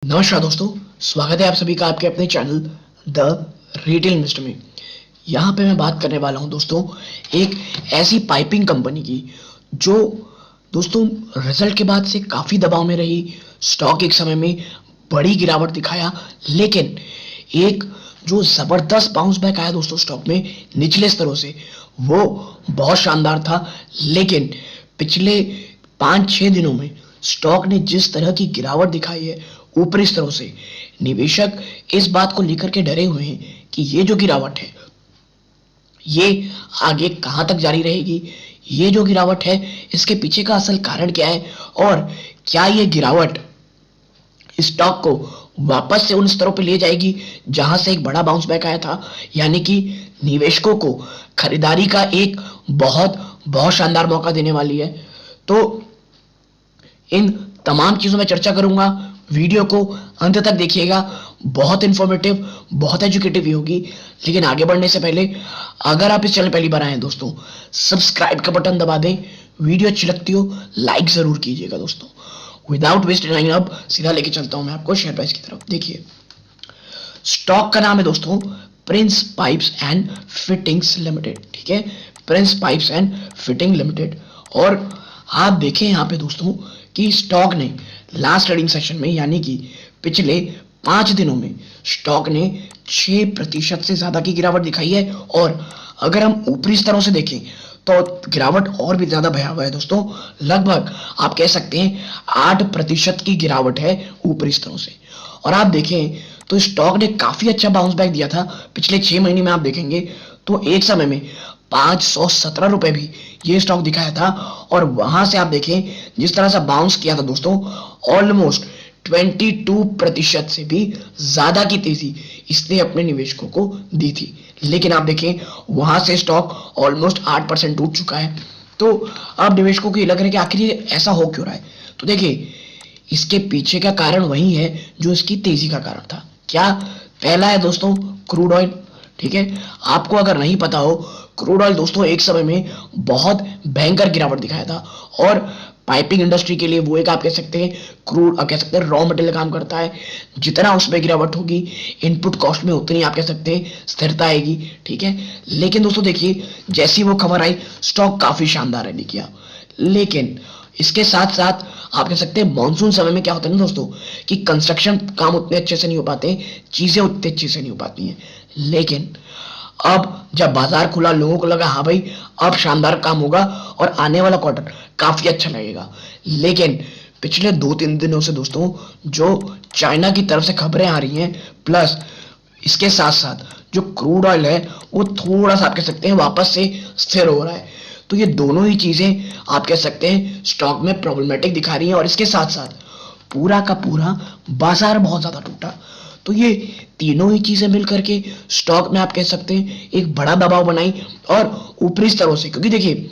नमस्कार दोस्तों, स्वागत है आप सभी का आपके अपने चैनल द रिटेल इन्वेस्टर में। यहाँ पे मैं बात करने वाला हूँ दोस्तों एक ऐसी पाइपिंग कंपनी की जो दोस्तों रिजल्ट के बाद से काफ़ी दबाव में रही। स्टॉक एक समय में बड़ी गिरावट दिखाया, लेकिन एक जो ज़बरदस्त बाउंस बैक आया दोस्तों स्टॉक में निचले स्तरों से, वो बहुत शानदार था। लेकिन पिछले 5-6 दिनों में स्टॉक ने जिस तरह की गिरावट दिखाई है ऊपरी स्तरों से, निवेशक इस बात को लेकर के डरे हुए हैं कि ये जो गिरावट है ये आगे कहां तक जारी रहेगी। ये जो गिरावट है इसके पीछे का असल कारण क्या है, और क्या ये गिरावट स्टॉक को वापस से उन स्तरों पर ले जाएगी जहां से एक बड़ा बाउंस बैक आया था, यानी कि निवेशकों को खरीदारी का एक बहुत बहुत शानदार मौका देने वाली है। तो इन तमाम चीज़ों में चर्चा करूंगा। वीडियो को अंत तक देखिएगा, बहुत इन्फॉर्मेटिव बहुत एजुकेटिव भी होगी। लेकिन आगे बढ़ने से पहले अगर आप इस चैनल पहली बार आए हैं दोस्तों, सब्सक्राइब का बटन दबा दें। वीडियो अच्छी लगती हो लाइक ज़रूर कीजिएगा दोस्तों। विदाउट वेस्टिंग टाइम अब सीधा लेके चलता हूं मैं आपको शेयर प्राइस की तरफ। देखिए, स्टॉक का नाम है दोस्तों Prince pipes and fittings limited. ठीक है, Prince pipes and fitting limited. और आप देखें यहाँ पे दोस्तों कि स्टॉक ने लास्ट ट्रेडिंग सेशन में, यानी कि पिछले 5 दिनों में स्टॉक ने 6% से ज्यादा की गिरावट दिखाई है। और अगर हम ऊपरी स्तरों से देखें तो गिरावट और भी ज्यादा भयावह है दोस्तों। लगभग आप कह सकते हैं 8% की गिरावट है ऊपरी स्तरों से। और आप देखें तो स्टॉक ने काफी अच्छा बाउंस बैक दिया था पिछले 6 महीने में। आप देखेंगे तो एक समय में 517 रुपए भी ये स्टॉक दिखाया था। और वहां से आप देखें जिस तरह से बाउंस किया था दोस्तों, ऑलमोस्ट 22% से भी ज्यादा की तेजी इसने अपने निवेशकों को दी थी। लेकिन आप देखें वहां से स्टॉक ऑलमोस्ट 8% टूट चुका है। तो अब निवेशकों को ये लग रहा है कि आखिर ये ऐसा हो क्यों रहा है। तो देखिए, इसके पीछे का कारण वही है जो इसकी तेजी का कारण था। क्या? पहला है दोस्तों क्रूड ऑयल। ठीक है, आपको अगर नहीं पता हो, क्रूड ऑयल दोस्तों एक समय में बहुत भयंकर गिरावट दिखाया था। और पाइपिंग इंडस्ट्री के लिए वो एक आप कह सकते हैं क्रूड, कह सकते हैं रॉ मटेरियल काम करता है। जितना उसमें गिरावट होगी इनपुट कॉस्ट में उतनी आप कह सकते हैं स्थिरता आएगी। ठीक है, लेकिन दोस्तों देखिए, जैसी वो खबर आई स्टॉक काफी शानदार रैली किया। लेकिन इसके साथ साथ आप कह सकते हैं मानसून समय में क्या होता है ना दोस्तों कि कंस्ट्रक्शन काम उतने अच्छे से नहीं हो पाते, चीजें उतने अच्छे से नहीं हो पाती हैं। लेकिन अब जब बाजार खुला, लोगों को लगा हाँ भाई अब शानदार काम होगा और आने वाला क्वार्टर काफी अच्छा लगेगा। लेकिन पिछले 2-3 दिनों से दोस्तों जो चाइना की तरफ से खबरें आ रही हैं, प्लस इसके साथ साथ जो क्रूड ऑयल है वो थोड़ा सा आप कह सकते हैं वापस से स्थिर हो रहा है। तो ये दोनों ही चीजें आप कह सकते हैं स्टॉक में प्रॉब्लमेटिक दिखा रही हैं। और इसके साथ साथ पूरा का पूरा बाजार बहुत ज्यादा टूटा। तो ये तीनों ही चीजें मिलकर के स्टॉक में आप कह सकते हैं एक बड़ा दबाव बनाई। और ऊपरी स्तरों से, क्योंकि देखिए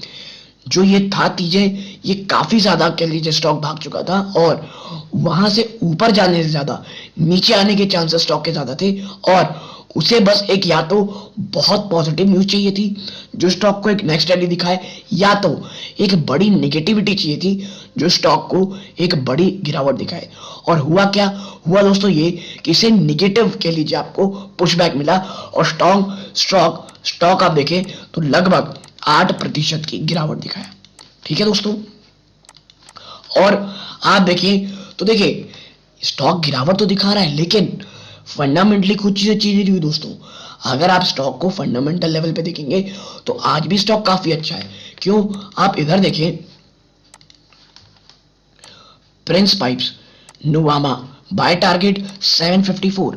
जो ये था चीजें, ये काफी ज्यादा कह लीजिए स्टॉक भाग चुका था। और वहां से ऊपर जाने से ज्यादा नीचे आने के चांसेस स्टॉक के ज्यादा थे। और उसे बस एक या तो बहुत पॉजिटिव न्यूज चाहिए थी जो स्टॉक को एक नेक्स्ट रैली दिखाए, या तो एक बड़ी नेगेटिविटी चाहिए थी जो स्टॉक को एक बड़ी गिरावट दिखाए। और हुआ क्या? हुआ दोस्तों ये कि इसे नेगेटिव कह लीजिए आपको पुशबैक मिला। और स्टॉक आप देखें तो लगभग 8% की गिरावट दिखाया। ठीक है दोस्तों, और आप देखें तो देखिए स्टॉक गिरावट तो दिखा रहा है, लेकिन फंडामेंटली कुछ चीजें नहीं हुई दोस्तों। अगर आप स्टॉक को फंडामेंटल लेवल पे देखेंगे तो आज भी स्टॉक काफी अच्छा है। क्यों? आप इधर देखें, प्रिंस पाइप्स नुवामा बाय टारगेट 754।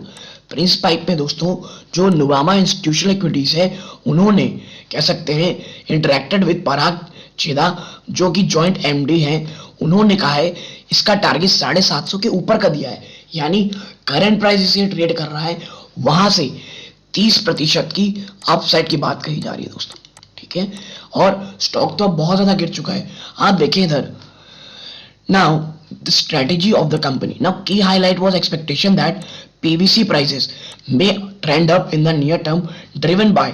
प्रिंस पाइप में दोस्तों जो नुवामा इंस्टीट्यूशनल इक्विटीज है, उन्होंने कह सकते हैं इंटरेक्टेड विद पराग छेदा जो कि जॉइंट एमडी हैं। उन्होंने कहा है इसका टारगेट 750 के ऊपर का दिया है, यानी करंट प्राइस इसे ट्रेड कर रहा है, वहां से 30% की अपसाइड की बात कही जा रही है दोस्तों। ठीक है, और स्टॉक तो अब बहुत ज्यादा गिर चुका है। आप देखें इधर, now the strategy of the company, now key highlight was expectation that PVC prices may trend up in the near term driven by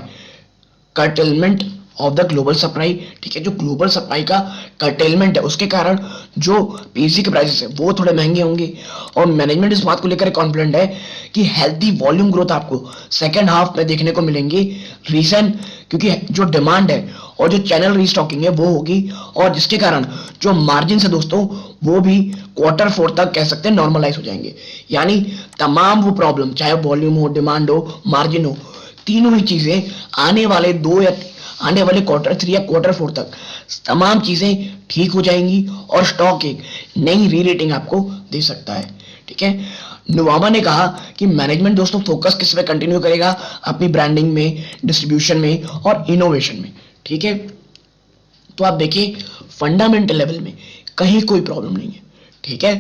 curtailment of the global supply, ठीक है। जो ग्लोबल सप्लाई का कर्टेलमेंट है उसके कारण जो PVC के prices है वो थोड़े महंगे होंगे। और मैनेजमेंट इस बात को लेकर कॉन्फिडेंट है कि हेल्दी वॉल्यूम ग्रोथ आपको सेकेंड हाफ में देखने को मिलेंगी। रीजन क्योंकि जो डिमांड है और जो चैनल रीस्टॉकिंग है वो होगी, और जिसके कारण जो मार्जिन है दोस्तों वो भी क्वार्टर 4 तक कह सकते हैं नॉर्मलाइज हो जाएंगे। यानी तमाम वो प्रॉब्लम, चाहे वॉल्यूम हो, डिमांड हो, मार्जिन हो, तीनों ही चीजें आने वाले क्वार्टर 3 या क्वार्टर 4 तक तमाम चीजें ठीक हो जाएंगी और स्टॉक एक नई री रेटिंग आपको दे सकता है, ठीक है। नुवामा ने कहा कि मैनेजमेंट दोस्तों फोकस किस पे कंटिन्यू करेगा, अपनी ब्रांडिंग में, डिस्ट्रीब्यूशन में और इनोवेशन में, ठीक है। तो आप देखिए फंडामेंटल लेवल में कहीं कोई प्रॉब्लम नहीं है, ठीक है।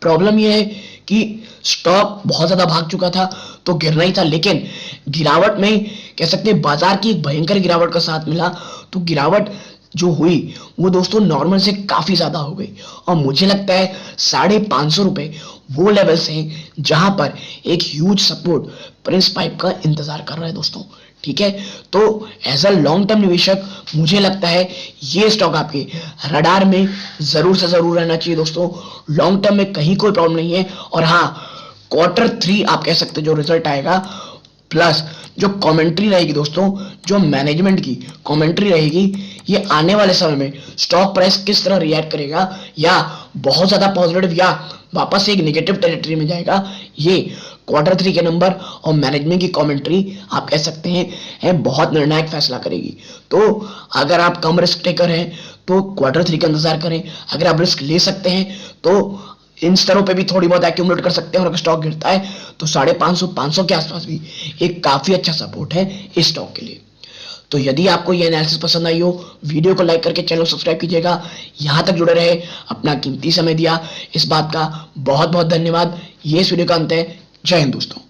प्रॉब्लम यह है कि स्टॉक बहुत ज्यादा भाग चुका था तो गिरना ही था, लेकिन गिरावट में कह सकते हैं बाजार की एक भयंकर गिरावट का साथ मिला। तो गिरावट जो हुई वो दोस्तों नॉर्मल से काफी ज्यादा हो गई, और मुझे लगता है 550 रुपए वो लेवल्स हैं जहां पर एक ह्यूज सपोर्ट प्रिंस पाइप का इंतजार कर रहा है दोस्तों, ठीक है। तो एज अ लॉन्ग टर्म निवेशक मुझे लगता है ये स्टॉक आपके रडार में जरूर से जरूर रहना चाहिए दोस्तों। लॉन्ग टर्म में कहीं कोई प्रॉब्लम नहीं है। और हाँ, क्वार्टर 3 आप कह सकते जो रिजल्ट आएगा, प्लस जो कमेंट्री रहेगी दोस्तों, जो मैनेजमेंट की कमेंट्री रहेगी, ये आने वाले समय में स्टॉक प्राइस किस तरह रिएक्ट करेगा, या बहुत ज्यादा पॉजिटिव या वापस से एक नेगेटिव टेरिटरी में जाएगा, ये क्वार्टर 3 के नंबर और मैनेजमेंट की कमेंट्री आप कह सकते हैं बहुत निर्णायक फैसला करेगी। तो अगर आप कम रिस्क टेकर हैं तो क्वार्टर 3 का इंतजार करें। अगर आप रिस्क ले सकते हैं तो इन स्तरों पे भी थोड़ी बहुत एक्यूमुलेट कर सकते हैं, और अगर स्टॉक गिरता है तो 550 के आसपास भी एक काफी अच्छा सपोर्ट है इस स्टॉक के लिए। तो यदि आपको ये एनालिसिस पसंद आई हो, वीडियो को लाइक करके चैनल सब्सक्राइब कीजिएगा। यहां तक जुड़े रहे, अपना कीमती समय दिया, इस बात का बहुत बहुत धन्यवाद। ये इस वीडियो का अंत है। जय हिंद दोस्तों।